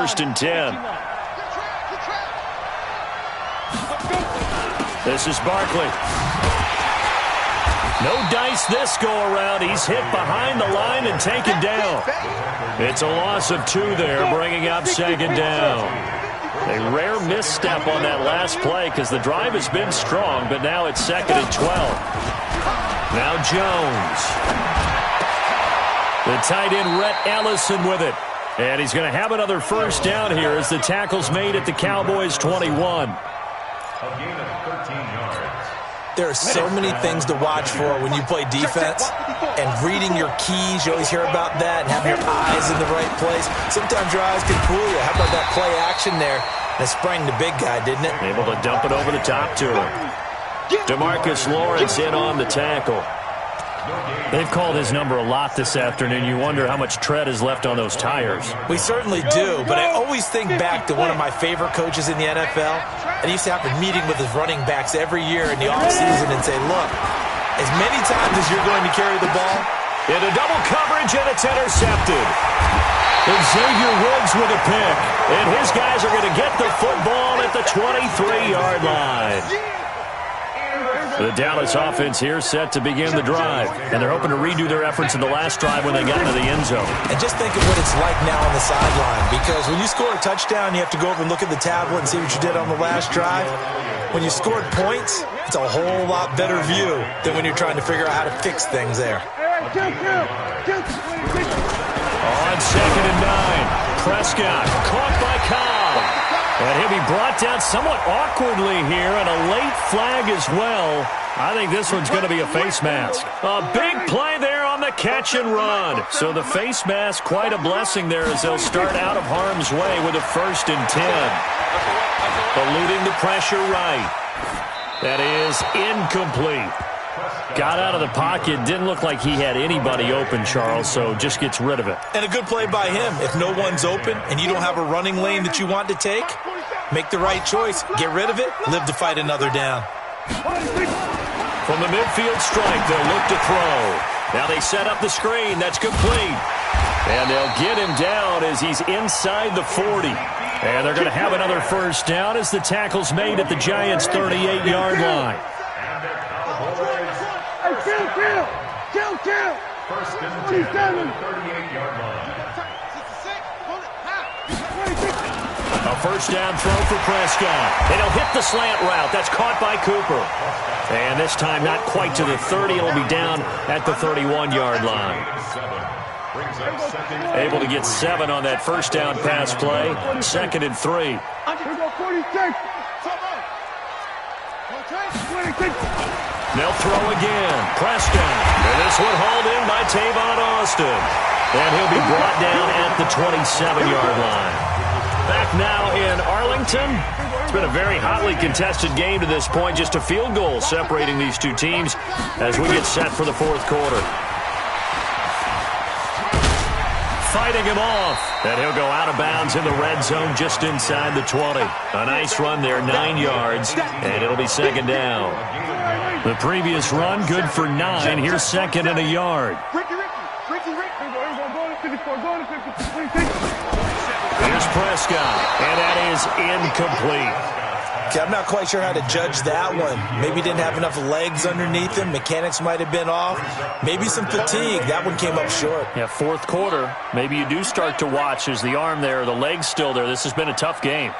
first and 10. This is Barkley. No dice this go-around. He's hit behind the line and taken down. It's a loss of 2 there, bringing up second down. A rare misstep on that last play because the drive has been strong, but now it's second and 12. Now Jones. The tight end, Rhett Ellison, with it. And he's going to have another first down here as the tackle's made at the Cowboys' 21. There are so many things to watch for when you play defense, and reading your keys, you always hear about that, and having your eyes in the right place. Sometimes your eyes can fool you. How about that play action there? That sprang the big guy, didn't it? Able to dump it over the top to him. DeMarcus Lawrence in on the tackle. They've called his number a lot this afternoon. You wonder how much tread is left on those tires. We certainly do, but I always think back to one of my favorite coaches in the NFL, and he used to have a meeting with his running backs every year in the offseason and say, look, as many times as you're going to carry the ball, into double coverage, and it's intercepted. Xavier Woods with a pick, and his guys are going to get the football at the 23-yard line. The Dallas offense here set to begin the drive, and they're hoping to redo their efforts in the last drive when they got into the end zone. And just think of what it's like now on the sideline, because when you score a touchdown, you have to go over and look at the tablet and see what you did on the last drive. When you scored points, it's a whole lot better view than when you're trying to figure out how to fix things there. On second and 9, Prescott caught by Cobb. And he'll be brought down somewhat awkwardly here, and a late flag as well. I think this one's going to be a face mask. A big play there on the catch and run. So the face mask, quite a blessing there as they'll start out of harm's way with a first and 10. Eluding the pressure right. That is incomplete. Got out of the pocket. Didn't look like he had anybody open, Charles, so just gets rid of it. And a good play by him. If no one's open and you don't have a running lane that you want to take, make the right choice. Get rid of it. Live to fight another down. From the midfield strike, they'll look to throw. Now they set up the screen. That's complete. And they'll get him down as he's inside the 40. And they're going to have another first down as the tackle's made at the Giants' 38-yard line. First and 10, 38-yard line. A first down throw for Prescott. And he'll hit the slant route. That's caught by Cooper. And this time not quite to the 30. It'll be down at the 31-yard line. Able to get 7 on that first down pass play. Second and 3. They'll throw again. Prescott. And this one hauled in by Tavon Austin. And he'll be brought down at the 27-yard line. Back now in Arlington. It's been a very hotly contested game to this point. Just a field goal separating these two teams as we get set for the fourth quarter. Fighting him off. And he'll go out of bounds in the red zone just inside the 20. A nice run there, 9 yards. And it'll be second down. The previous run, good for 9. Here's second and a yard. Here's Prescott, and that is incomplete. Okay, I'm not quite sure how to judge that one. Maybe didn't have enough legs underneath him. Mechanics might have been off. Maybe some fatigue. That one came up short. Yeah, fourth quarter. Maybe you do start to watch. There's the arm there, the leg's still there. This has been a tough game.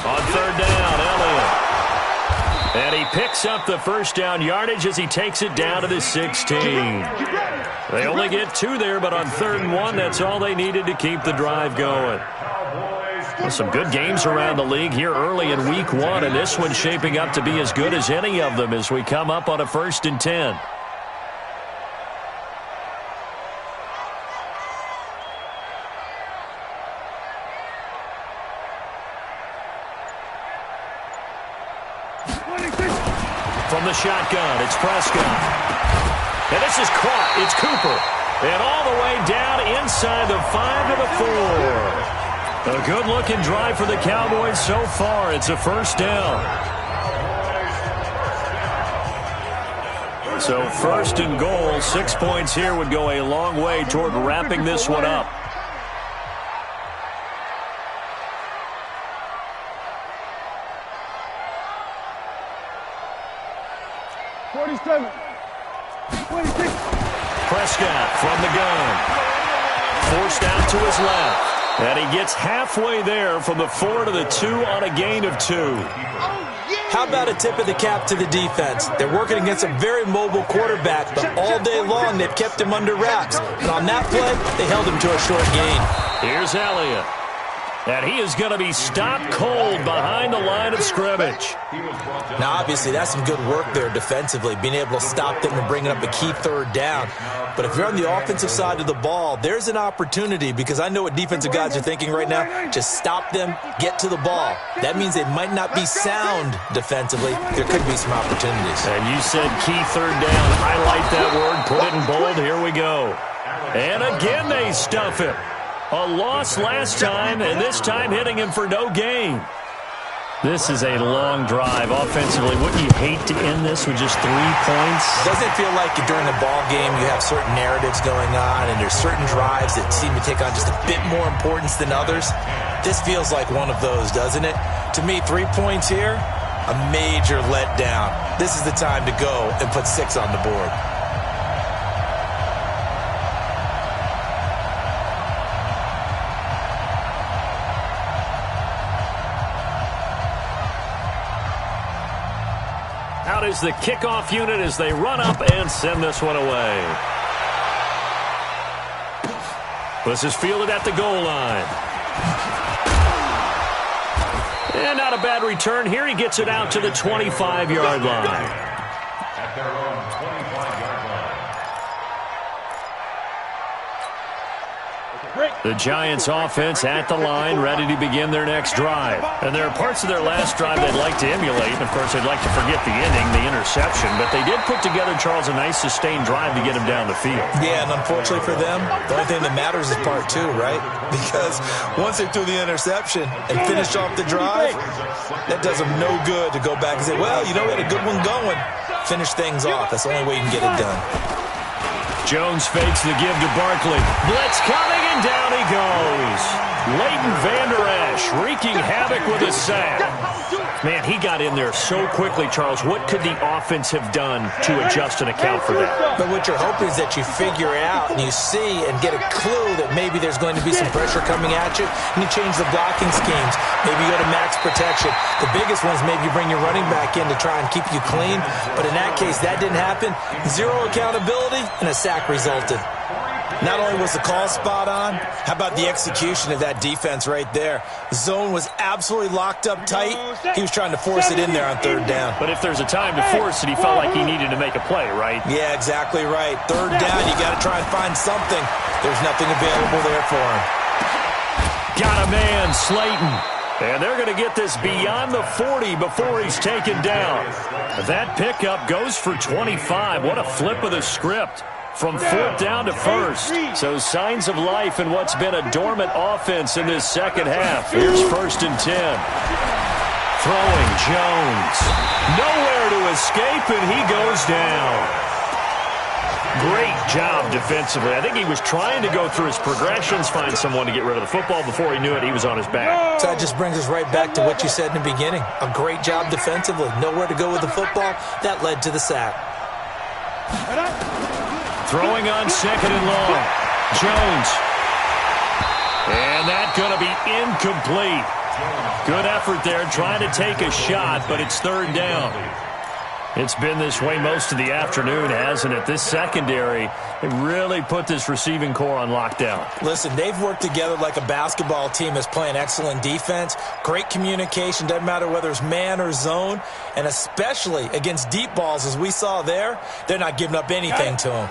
On third down, Elliott. And he picks up the first down yardage as he takes it down to the 16. They only get 2 there, but on third and 1, that's all they needed to keep the drive going. Well, some good games around the league here early in week 1, and this one's shaping up to be as good as any of them as we come up on a first and 10. From the shotgun, it's Prescott. And this is caught. It's Cooper. And all the way down inside the 5 to the 4. A good-looking drive for the Cowboys so far. It's a first down. So first and goal, 6 points here would go a long way toward wrapping this one up. Prescott from the gun. Forced out to his left. And he gets halfway there from the 4 to the 2 on a gain of 2. How about a tip of the cap to the defense? They're working against a very mobile quarterback, but all day long they've kept him under wraps. And on that play, they held him to a short gain. Here's Elliott. And he is going to be stopped cold behind the line of scrimmage. Now, obviously, that's some good work there defensively, being able to stop them and bringing up a key third down. But if you're on the offensive side of the ball, there's an opportunity, because I know what defensive guys are thinking right now. Just stop them, get to the ball. That means they might not be sound defensively. There could be some opportunities. And you said key third down. Highlight that word, put it in bold. Here we go. And again they stuff him. A loss last time, and this time hitting him for no gain. This is a long drive offensively. Wouldn't you hate to end this with just 3 points? Doesn't it feel like during a ball game you have certain narratives going on and there's certain drives that seem to take on just a bit more importance than others? This feels like one of those, doesn't it? To me, 3 points here, a major letdown. This is the time to go and put 6 on the board. Out is the kickoff unit as they run up and send this one away. This is fielded at the goal line. And not a bad return here. He gets it out to the 25-yard line. At their own 25-yard line. The Giants offense at the line, ready to begin their next drive. And there are parts of their last drive they'd like to emulate. And, of course, they'd like to forget the inning, the interception. But they did put together, Charles, a nice sustained drive to get him down the field. Yeah, and unfortunately for them, the only thing that matters is part 2, right? Because once they threw the interception and finished off the drive, that does them no good to go back and say, well, you know, we had a good one going. Finish things off. That's the only way you can get it done. Jones fakes the give to Barkley. Blitz coming, and down he goes. Leighton Vander Esch wreaking havoc with a sack. Man, he got in there so quickly, Charles. What could the offense have done to adjust and account for that? But what you're hoping is that you figure out and you see and get a clue that maybe there's going to be some pressure coming at you, and you change the blocking schemes. Maybe you go to max protection. The biggest one is maybe you bring your running back in to try and keep you clean. But in that case, that didn't happen. 0 accountability, and a sack resulted. Not only was the call spot on, how about the execution of that defense right there? Zone was absolutely locked up tight. He was trying to force it in there on third down. But if there's a time to force it, he felt like he needed to make a play, right? Yeah, exactly right. Third down, you got to try and find something. There's nothing available there for him. Got a man, Slayton. And they're going to get this beyond the 40 before he's taken down. That pickup goes for 25. What a flip of the script. From 4th down to 1st. So signs of life in what's been a dormant offense in this second half. Here's 1st and 10. Throwing Jones. Nowhere to escape, and he goes down. Great job defensively. I think he was trying to go through his progressions, find someone to get rid of the football. Before he knew it, he was on his back. So that just brings us right back to what you said in the beginning. A great job defensively. Nowhere to go with the football. That led to the sack. Throwing on 2nd and long. Jones. And that's going to be incomplete. Good effort there, trying to take a shot, but it's 3rd down. It's been this way most of the afternoon, hasn't it? This secondary, they really put this receiving core on lockdown. Listen, they've worked together like a basketball team that's playing excellent defense. Great communication, doesn't matter whether it's man or zone. And especially against deep balls, as we saw there, they're not giving up anything to them.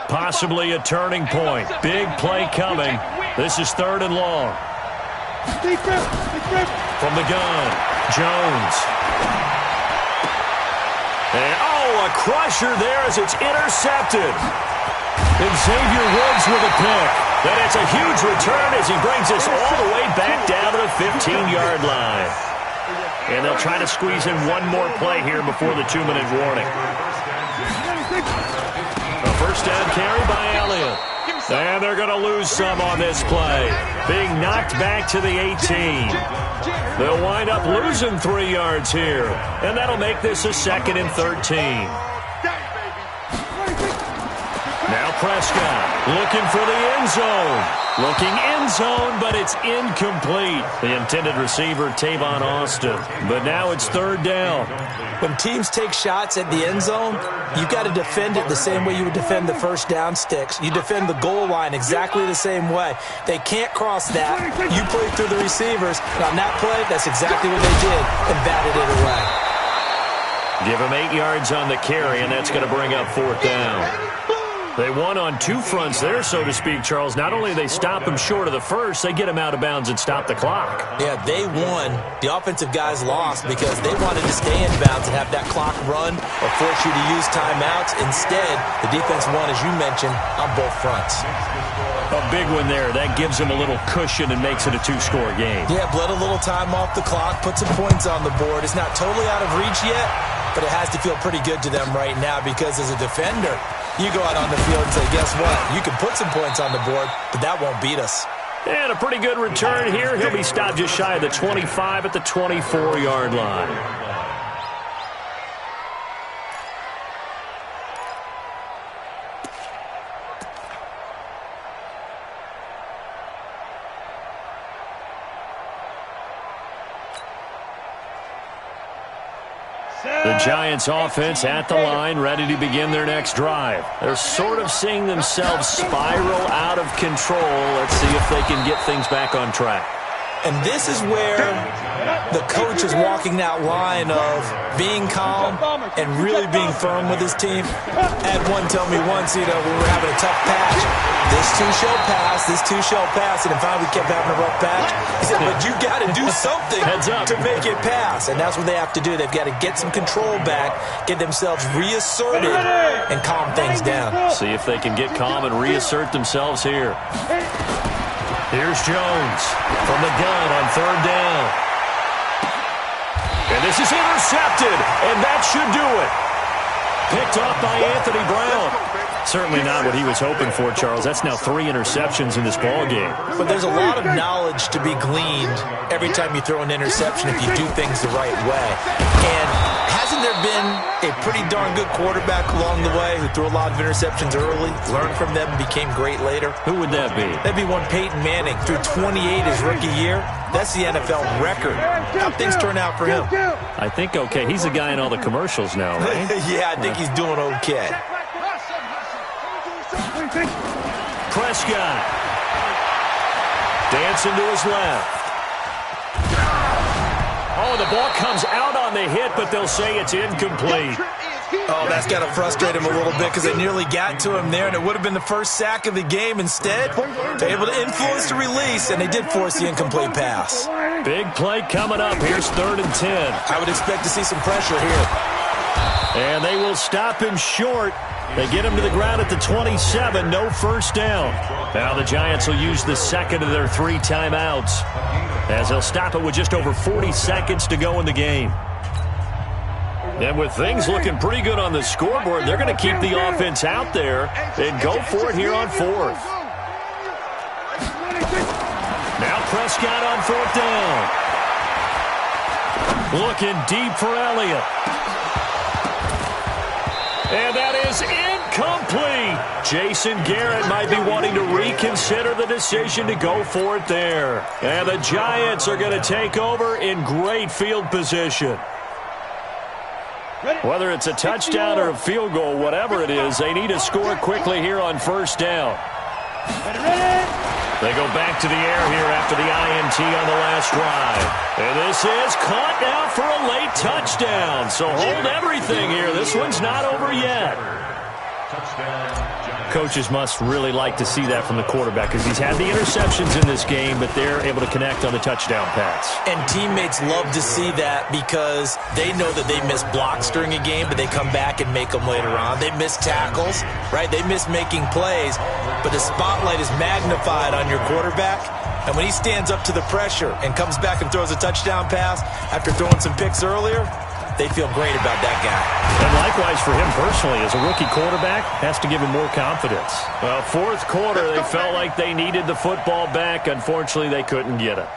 Possibly a turning point. Big play coming. This is 3rd and long. From the gun, Jones. And, a crusher there as it's intercepted. Xavier Woods with a pick. Then it's a huge return as he brings us all the way back down to the 15-yard line. And they'll try to squeeze in one more play here before the 2-minute warning. A first down carry by Elliott. And they're going to lose some on this play. Being knocked back to the 18. They'll wind up losing 3 yards here. And that'll make this a 2nd and 13. Now Prescott looking for the end zone. Looking end zone, but it's incomplete. The intended receiver, Tavon Austin. But now it's 3rd down. When teams take shots at the end zone, you've got to defend it the same way you would defend the first down sticks. You defend the goal line exactly the same way. They can't cross that. You play through the receivers. And on that play, that's exactly what they did and batted it away. Give him 8 yards on the carry, and that's going to bring up 4th down. They won on 2 fronts there, so to speak, Charles. Not only they stop him short of the first, they get him out of bounds and stop the clock. Yeah, they won. The offensive guys lost because they wanted to stay in bounds and have that clock run or force you to use timeouts. Instead, the defense won, as you mentioned, on both fronts. A big one there. That gives them a little cushion and makes it a 2-score game. Yeah, bled a little time off the clock, put some points on the board. It's not totally out of reach yet, but it has to feel pretty good to them right now because as a defender, you go out on the field and say, guess what? You can put some points on the board, but that won't beat us. And a pretty good return here. He'll be stopped just shy of the 25 at the 24-yard line. The Giants offense at the line, ready to begin their next drive. They're sort of seeing themselves spiral out of control. Let's see if they can get things back on track. And this is where the coach is walking that line of being calm and really being firm with his team. I had one tell me once, when we were having a tough patch, this too shall pass, this too shall pass. And finally we kept having a rough patch. He said, but you got to do something to make it pass. And that's what they have to do. They've got to get some control back, get themselves reasserted, and calm things down. See if they can get calm and reassert themselves here. Here's Jones from the gun on 3rd down. And this is intercepted, and that should do it. Picked off by Anthony Brown. Certainly not what he was hoping for, Charles. That's now 3 interceptions in this ballgame. But there's a lot of knowledge to be gleaned every time you throw an interception if you do things the right way. And hasn't there been a pretty darn good quarterback along the way who threw a lot of interceptions early, learned from them, and became great later? Who would that be? That'd be one Peyton Manning. Threw 28 his rookie year. That's the NFL record. How'd things turn out for him? I think okay. He's the guy in all the commercials now, right? Yeah, I think he's doing okay. Prescott. Dancing to his left. Oh, the ball comes out on the hit, but they'll say it's incomplete. Oh, that's got to frustrate him a little bit because they nearly got to him there, and it would have been the first sack of the game. Instead, they're able to influence the release, and they did force the incomplete pass. Big play coming up. Here's 3rd and 10. I would expect to see some pressure here. And they will stop him short. They get him to the ground at the 27. No first down. Now the Giants will use the 2nd of their 3 timeouts as they'll stop it with just over 40 seconds to go in the game. And with things looking pretty good on the scoreboard, they're going to keep the offense out there and go for it here on 4th. Now Prescott on 4th down. Looking deep for Elliott. And that is incomplete. Jason Garrett might be wanting to reconsider the decision to go for it there. And the Giants are going to take over in great field position. Whether it's a touchdown or a field goal, whatever it is, they need to score quickly here on 1st down. They go back to the air here after the INT on the last drive. And this is caught now for a late touchdown. So hold everything here. This one's not over yet. Coaches must really like to see that from the quarterback because he's had the interceptions in this game, but they're able to connect on the touchdown pass. And teammates love to see that because they know that they miss blocks during a game, but they come back and make them later on. They miss tackles, right? They miss making plays, but the spotlight is magnified on your quarterback. And when he stands up to the pressure and comes back and throws a touchdown pass after throwing some picks earlier, they feel great about that guy. And likewise for him personally, as a rookie quarterback, has to give him more confidence. Well, fourth quarter, they felt like they needed the football back. Unfortunately, they couldn't get it.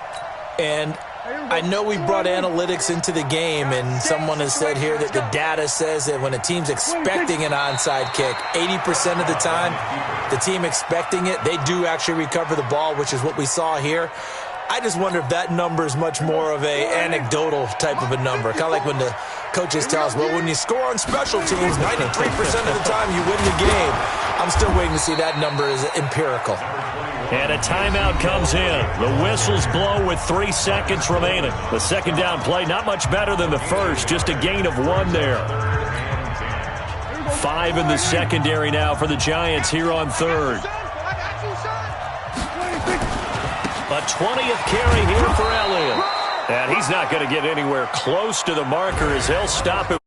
And I know we brought analytics into the game, and someone has said here that the data says that when a team's expecting an onside kick, 80% of the time, the team expecting it, they do actually recover the ball, which is what we saw here. I just wonder if that number is much more of a anecdotal type of a number. Kind of like when the coaches tell us, well, when you score on special teams, 93% of the time you win the game. I'm still waiting to see that number is empirical. And a timeout comes in. The whistles blow with 3 seconds remaining. The second down play, not much better than the first, just a gain of 1 there. 5 in the secondary now for the Giants here on third. A 20th carry here for Elliott. And he's not going to get anywhere close to the marker as they'll stop him.